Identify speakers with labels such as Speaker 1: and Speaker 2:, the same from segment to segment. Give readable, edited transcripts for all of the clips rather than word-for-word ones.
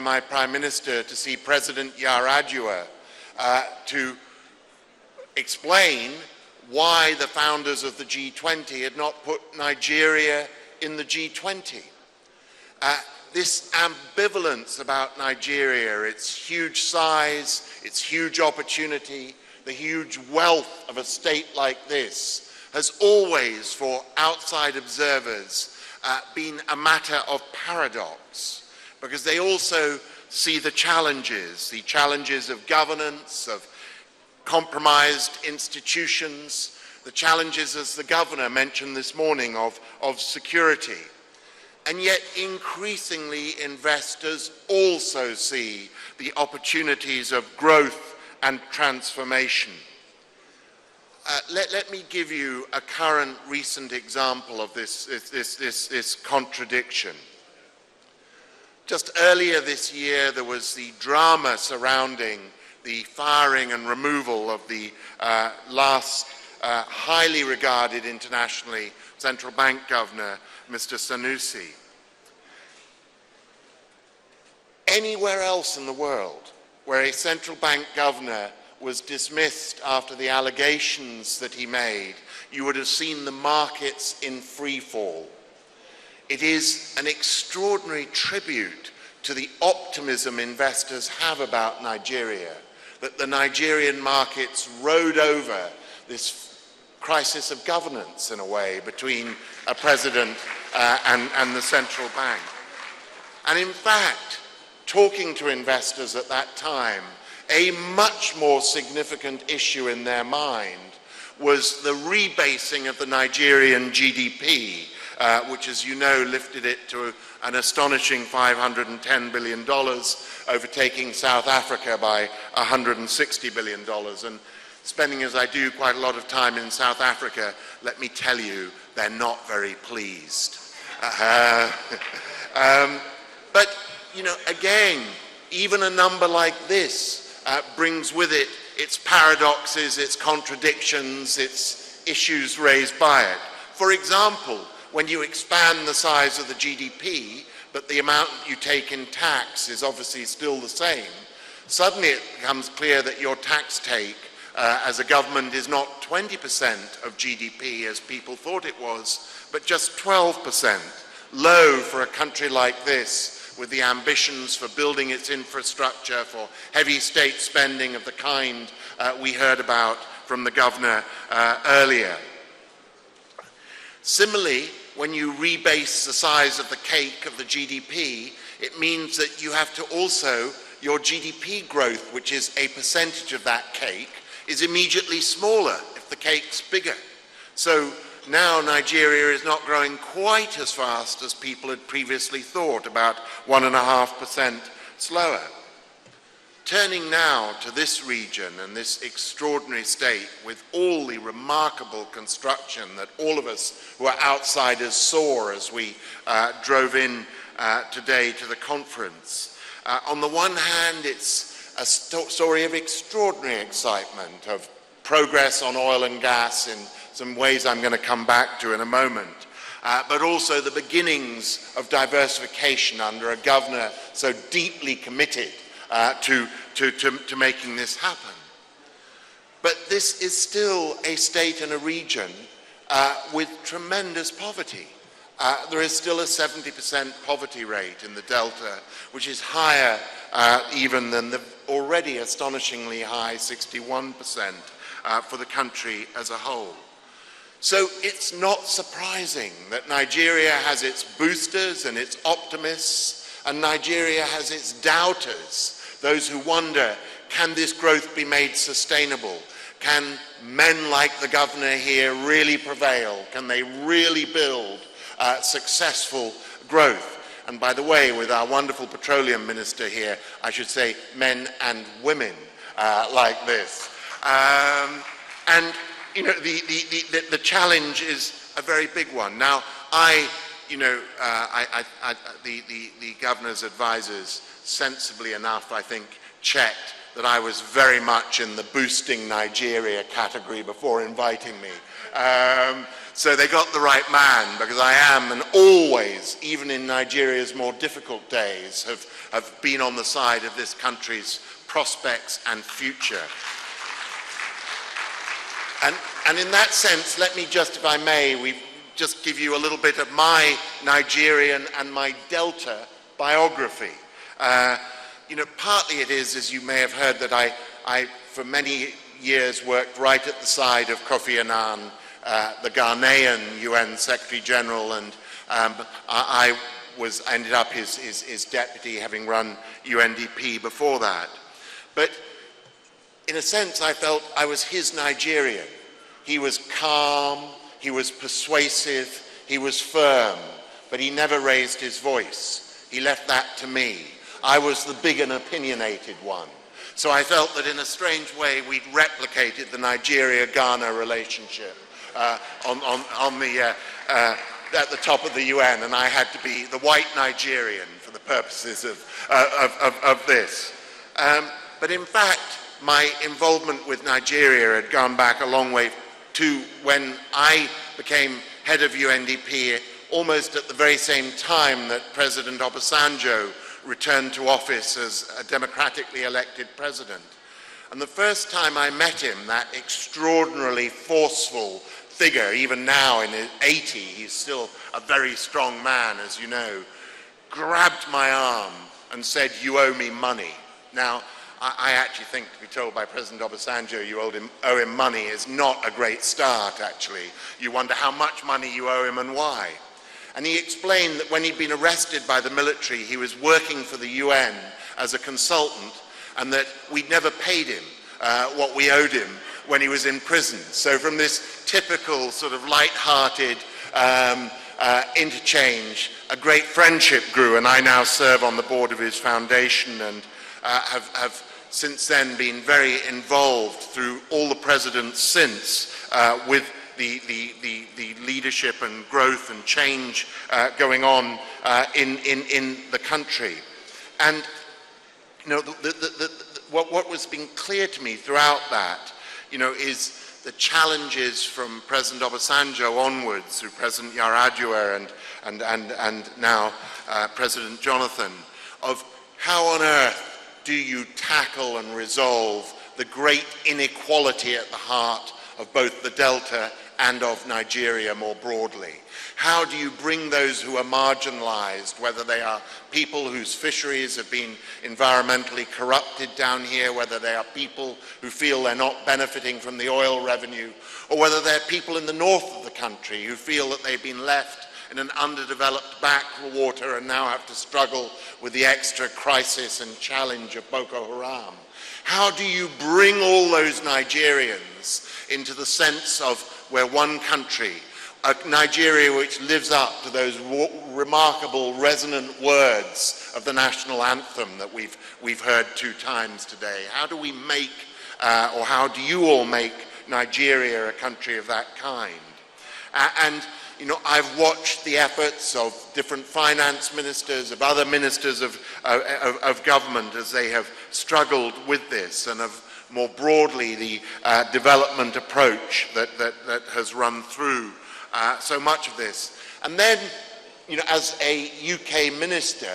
Speaker 1: my Prime Minister to see President Yar'Adua to explain why the founders of the G20 had not put Nigeria in the G20. This ambivalence about Nigeria, its huge size, its huge opportunity, the huge wealth of a state like this, has always, for outside observers, been a matter of paradox, because they also see the challenges of governance, of compromised institutions, the challenges, as the governor mentioned this morning, of security. And yet increasingly investors also see the opportunities of growth and transformation. Let me give you a current recent example of this contradiction. Just earlier this year, there was the drama surrounding the firing and removal of the last highly regarded internationally central bank governor, Mr. Sanusi. Anywhere else in the world where a central bank governor was dismissed after the allegations that he made, you would have seen the markets in free fall. It is an extraordinary tribute to the optimism investors have about Nigeria, that the Nigerian markets rode over this crisis of governance, in a way, between a president and the central bank. And in fact, talking to investors at that time, a much more significant issue in their mind was the rebasing of the Nigerian GDP, which, as you know, lifted it to an astonishing $510 billion, overtaking South Africa by $160 billion. And spending, as I do, quite a lot of time in South Africa, let me tell you, they're not very pleased. But, you know, again, even a number like this brings with it its paradoxes, its contradictions, its issues raised by it. For example, when you expand the size of the GDP, but the amount you take in tax is obviously still the same, suddenly it becomes clear that your tax take as a government is not 20% of GDP as people thought it was, but just 12%. Low for a country like this, with the ambitions for building its infrastructure, for heavy state spending of the kind we heard about from the governor earlier. Similarly, when you rebase the size of the cake of the GDP, it means that you have to also, your GDP growth, which is a percentage of that cake, is immediately smaller if the cake's bigger. So now Nigeria is not growing quite as fast as people had previously thought, about 1.5% slower. Turning now to this region and this extraordinary state with all the remarkable construction that all of us who are outsiders saw as we drove in today to the conference. On the one hand, it's a story of extraordinary excitement, of progress on oil and gas in some ways I'm going to come back to in a moment, but also the beginnings of diversification under a governor so deeply committed to making this happen. But this is still a state and a region with tremendous poverty. There is still a 70% poverty rate in the Delta, which is higher even than the already astonishingly high 61% for the country as a whole. So it's not surprising that Nigeria has its boosters and its optimists, and Nigeria has its doubters, those who wonder, can this growth be made sustainable? Can men like the governor here really prevail? Can they really build successful growth? And by the way, with our wonderful petroleum minister here, I should say men and women like this. And you know, the challenge is a very big one. Now, the governor's advisors, sensibly enough, I think, checked that I was very much in the boosting Nigeria category before inviting me. So they got the right man, because I am, and always, even in Nigeria's more difficult days, have been on the side of this country's prospects and future. And in that sense, let me just, if I may, just give you a little bit of my Nigerian and my Delta biography. Partly it is, as you may have heard, that I for many years worked right at the side of Kofi Annan, the Ghanaian UN Secretary General, and I ended up his deputy, having run UNDP before that. But in a sense, I felt I was his Nigerian. He was calm, he was persuasive, he was firm, but he never raised his voice. He left that to me. I was the big and opinionated one. So I felt that in a strange way we'd replicated the Nigeria-Ghana relationship at the top of the UN, and I had to be the white Nigerian for the purposes of this. But in fact, my involvement with Nigeria had gone back a long way to when I became head of UNDP, almost at the very same time that President Obasanjo returned to office as a democratically elected president. And the first time I met him, that extraordinarily forceful figure, even now in his 80s, he's still a very strong man, as you know, grabbed my arm and said, "You owe me money." Now, I actually think to be told by President Obasanjo you owe him money is not a great start, actually. You wonder how much money you owe him and why. And he explained that when he'd been arrested by the military, he was working for the UN as a consultant, and that we'd never paid him what we owed him when he was in prison. So from this typical sort of light-hearted interchange, a great friendship grew, and I now serve on the board of his foundation and have since then been very involved through all the presidents since with the leadership and growth and change going on in the country. And what was being clear to me throughout that, is the challenges from President Obasanjo onwards through President Yar'Adua and now President Jonathan, of how on earth do you tackle and resolve the great inequality at the heart of both the Delta and of Nigeria more broadly? How do you bring those who are marginalized, whether they are people whose fisheries have been environmentally corrupted down here, whether they are people who feel they're not benefiting from the oil revenue, or whether they're people in the north of the country who feel that they've been left in an underdeveloped backwater and now have to struggle with the extra crisis and challenge of Boko Haram? How do you bring all those Nigerians into the sense of we're one country, a Nigeria which lives up to those remarkable resonant words of the national anthem that we've heard 2 times today? How do we make, or how do you all make Nigeria a country of that kind? I've watched the efforts of different finance ministers, of other ministers of government as they have struggled with this, and of more broadly the development approach that has run through so much of this. And then, as a UK minister,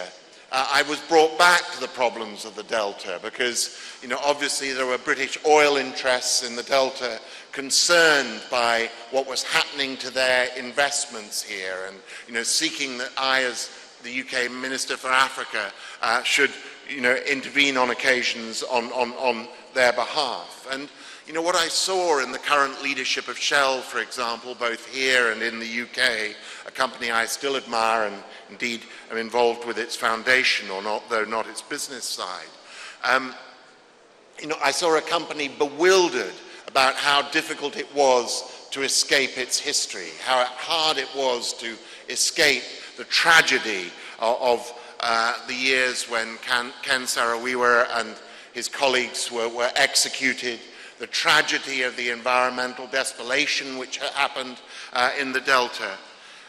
Speaker 1: I was brought back to the problems of the Delta because, obviously there were British oil interests in the Delta concerned by what was happening to their investments here, and, seeking that I, as the UK Minister for Africa, should, intervene on occasions on their behalf. And, what I saw in the current leadership of Shell, for example, both here and in the UK, a company I still admire and indeed am involved with its foundation, or not, though not its business side. I saw a company bewildered about how difficult it was to escape its history, how hard it was to escape the tragedy of the years when Ken Saro-Wiwa and his colleagues were executed, the tragedy of the environmental desolation which happened in the Delta.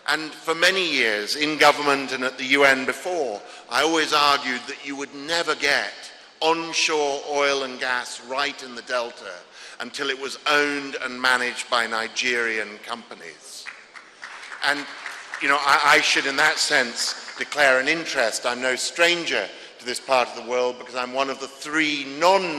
Speaker 1: And for many years, in government and at the UN before, I always argued that you would never get onshore oil and gas right in the Delta until it was owned and managed by Nigerian companies. And, you know, I should, in that sense, declare an interest. I'm no stranger to this part of the world because I'm one of the 3 non-9